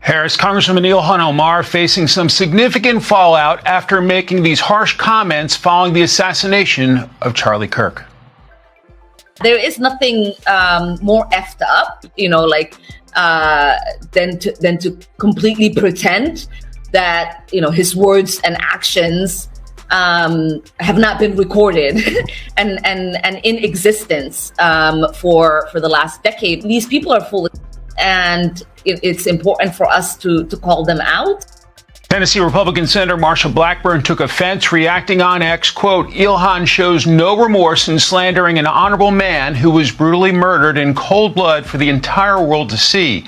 Harris, Congresswoman Ilhan Omar facing some significant fallout after making these harsh comments following the assassination of Charlie Kirk. There is nothing more effed up, than to completely pretend that, his words and actions have not been recorded and in existence for the last decade. These people are full of, and it's important for us to call them out. Tennessee Republican Senator Marsha Blackburn took offense, reacting on X, quote, Ilhan shows no remorse in slandering an honorable man who was brutally murdered in cold blood for the entire world to see.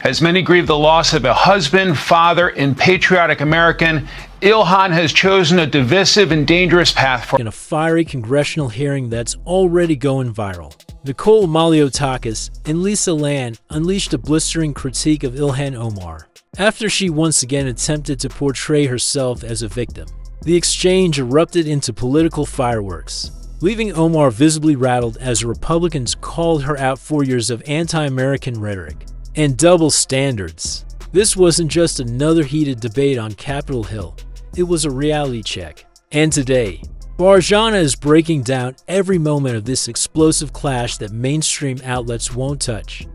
As many grieve the loss of a husband, father, and patriotic American, Ilhan has chosen a divisive and dangerous path for in a fiery congressional hearing that's already going viral. Nicole Maliotakis and Lisa Land unleashed a blistering critique of Ilhan Omar after she once again attempted to portray herself as a victim. The exchange erupted into political fireworks, leaving Omar visibly rattled as Republicans called her out for years of anti-American rhetoric and double standards. This wasn't just another heated debate on Capitol Hill, it was a reality check. And today, Barjana is breaking down every moment of this explosive clash that mainstream outlets won't touch.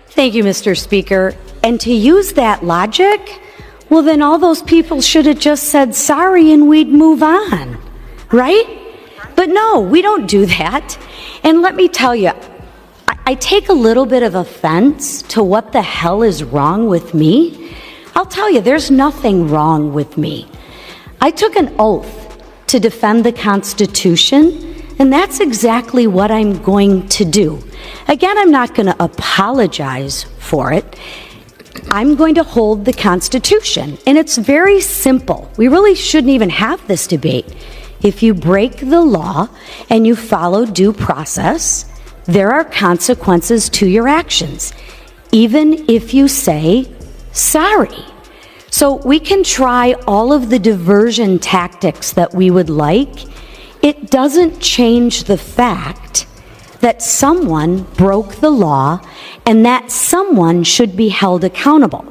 Thank you, Mr. Speaker. And to use that logic, well, then all those people should have just said sorry and we'd move on, right? But no, we don't do that. And let me tell you, I take a little bit of offense to what the hell is wrong with me. I'll tell you, there's nothing wrong with me. I took an oath to defend the Constitution, and that's exactly what I'm going to do. Again, I'm not going to apologize for it. I'm going to hold the Constitution, and it's very simple. We really shouldn't even have this debate. If you break the law and you follow due process, there are consequences to your actions, even if you say sorry. So we can try all of the diversion tactics that we would like. It doesn't change the fact that someone broke the law and that someone should be held accountable.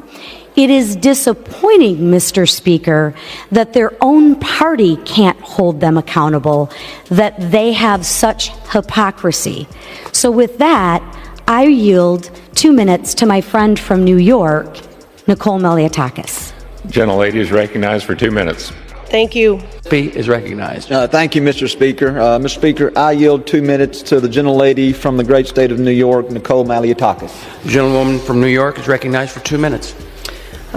It is disappointing, Mr. Speaker, that their own party can't hold them accountable, that they have such hypocrisy. So with that, I yield 2 minutes to my friend from New York, Nicole Maliotakis. Gentlelady is recognized for 2 minutes. Thank you. Is recognized. Thank you, Mr. Speaker. Mr. Speaker, I yield 2 minutes to the gentlelady from the great state of New York, Nicole Maliotakis. The gentlewoman from New York is recognized for 2 minutes.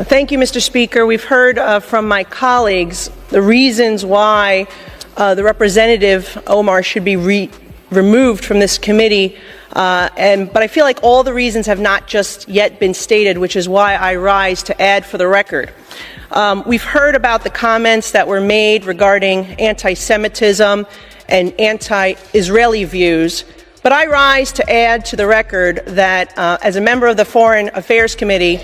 Thank you, Mr. Speaker. We've heard from my colleagues the reasons why the Representative Omar should be removed from this committee, but I feel like all the reasons have not just yet been stated, which is why I rise to add for the record. We've heard about the comments that were made regarding anti-Semitism and anti-Israeli views, but I rise to add to the record that as a member of the Foreign Affairs Committee,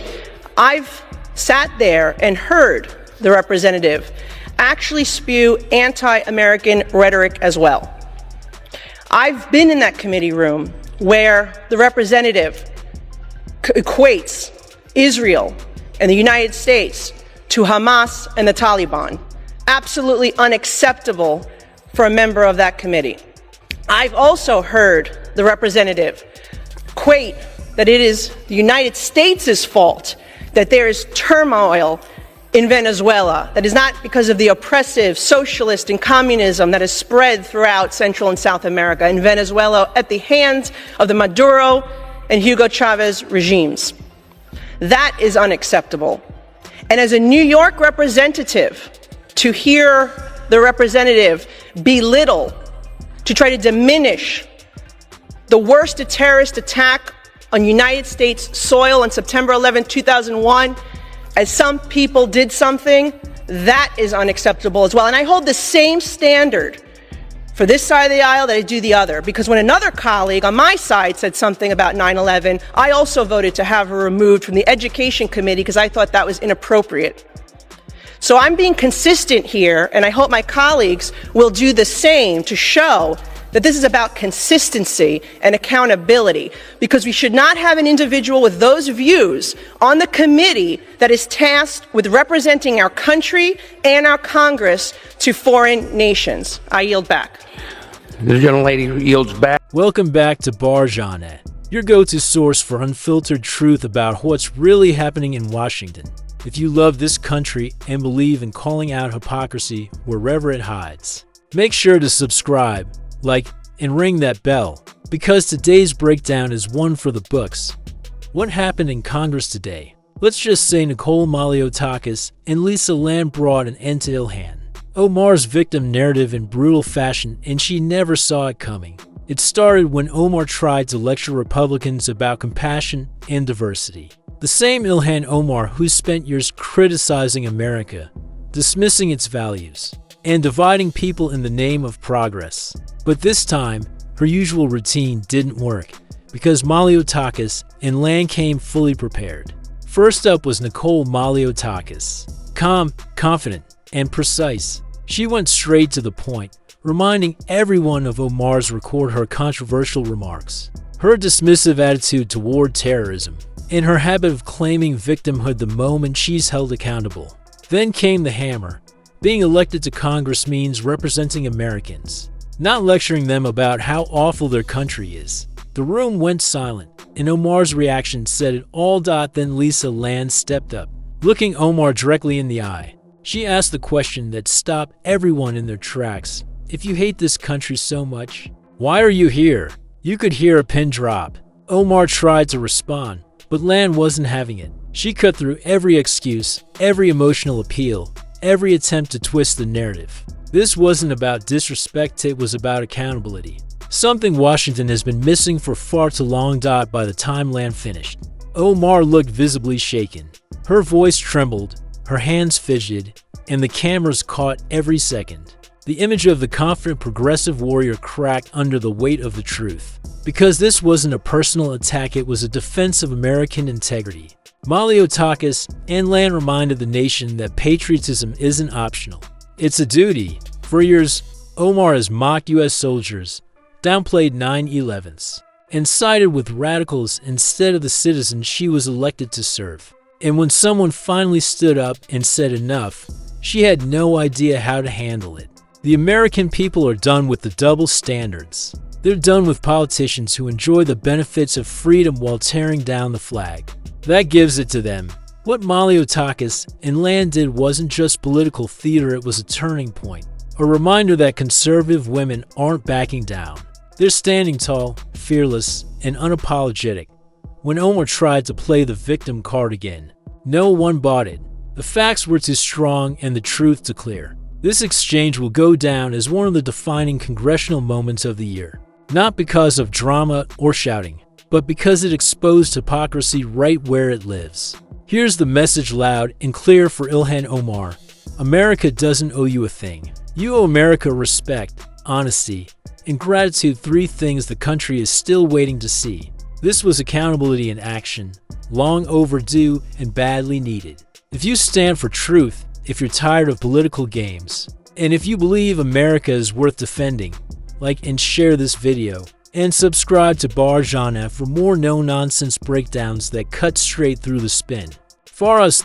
I've sat there and heard the representative actually spew anti-American rhetoric as well. I've been in that committee room where the representative equates Israel and the United States to Hamas and the Taliban. Absolutely unacceptable for a member of that committee. I've also heard the representative equate that it is the United States' fault that there is turmoil in Venezuela, that is not because of the oppressive socialist and communism that has spread throughout Central and South America and Venezuela at the hands of the Maduro and Hugo Chavez regimes. That is unacceptable. And as a New York representative, to hear the representative belittle, to try to diminish the worst terrorist attack on United States soil on September 11, 2001, as some people did something, that is unacceptable as well. And I hold the same standard for this side of the aisle that I do the other, because when another colleague on my side said something about 9/11, I also voted to have her removed from the Education Committee because I thought that was inappropriate. So I'm being consistent here, and I hope my colleagues will do the same to show that this is about consistency and accountability, because we should not have an individual with those views on the committee that is tasked with representing our country and our Congress to foreign nations. I yield back. The gentlelady yields back. Welcome back to Bar Janet, your go-to source for unfiltered truth about what's really happening in Washington. If you love this country and believe in calling out hypocrisy wherever it hides, make sure to subscribe, like, and ring that bell, because today's breakdown is one for the books. What happened in Congress today? Let's just say Nicole Maliotakis and Lisa Land brought an end to Ilhan Omar's victim narrative in brutal fashion, and she never saw it coming. It started when Omar tried to lecture Republicans about compassion and diversity. The same Ilhan Omar who spent years criticizing America, dismissing its values, and dividing people in the name of progress. But this time, her usual routine didn't work, because Maliotakis and Land came fully prepared. First up was Nicole Maliotakis. Calm, confident, and precise. She went straight to the point, reminding everyone of Omar's record her controversial remarks, her dismissive attitude toward terrorism, and her habit of claiming victimhood the moment she's held accountable. Then came the hammer. Being elected to Congress means representing Americans, not lecturing them about how awful their country is. The room went silent, and Omar's reaction said it all. Then Lisa Land stepped up, looking Omar directly in the eye. She asked the question that stopped everyone in their tracks. If you hate this country so much, why are you here? You could hear a pin drop. Omar tried to respond, but Land wasn't having it. She cut through every excuse, every emotional appeal, every attempt to twist the narrative. This wasn't about disrespect, it was about accountability. Something Washington has been missing for far too long. By the time Land finished, Omar looked visibly shaken. Her voice trembled, her hands fidgeted, and the cameras caught every second. The image of the confident progressive warrior cracked under the weight of the truth. Because this wasn't a personal attack, it was a defense of American integrity. Maliotakis and Land reminded the nation that patriotism isn't optional. It's a duty. For years, Omar has mocked U.S. soldiers, downplayed 9/11s, and sided with radicals instead of the citizens she was elected to serve. And when someone finally stood up and said enough, she had no idea how to handle it. The American people are done with the double standards. They're done with politicians who enjoy the benefits of freedom while tearing down the flag. That gives it to them. What Maliotakis and Land did wasn't just political theater, it was a turning point. A reminder that conservative women aren't backing down. They're standing tall, fearless, and unapologetic. When Omar tried to play the victim card again, no one bought it. The facts were too strong and the truth too clear. This exchange will go down as one of the defining congressional moments of the year. Not because of drama or shouting, but because it exposed hypocrisy right where it lives. Here's the message loud and clear for Ilhan Omar. America doesn't owe you a thing. You owe America respect, honesty, and gratitude, 3 things the country is still waiting to see. This was accountability in action, long overdue and badly needed. If you stand for truth, if you're tired of political games, and if you believe America is worth defending, like and share this video, and subscribe to Bar Janet for more no-nonsense breakdowns that cut straight through the spin. For us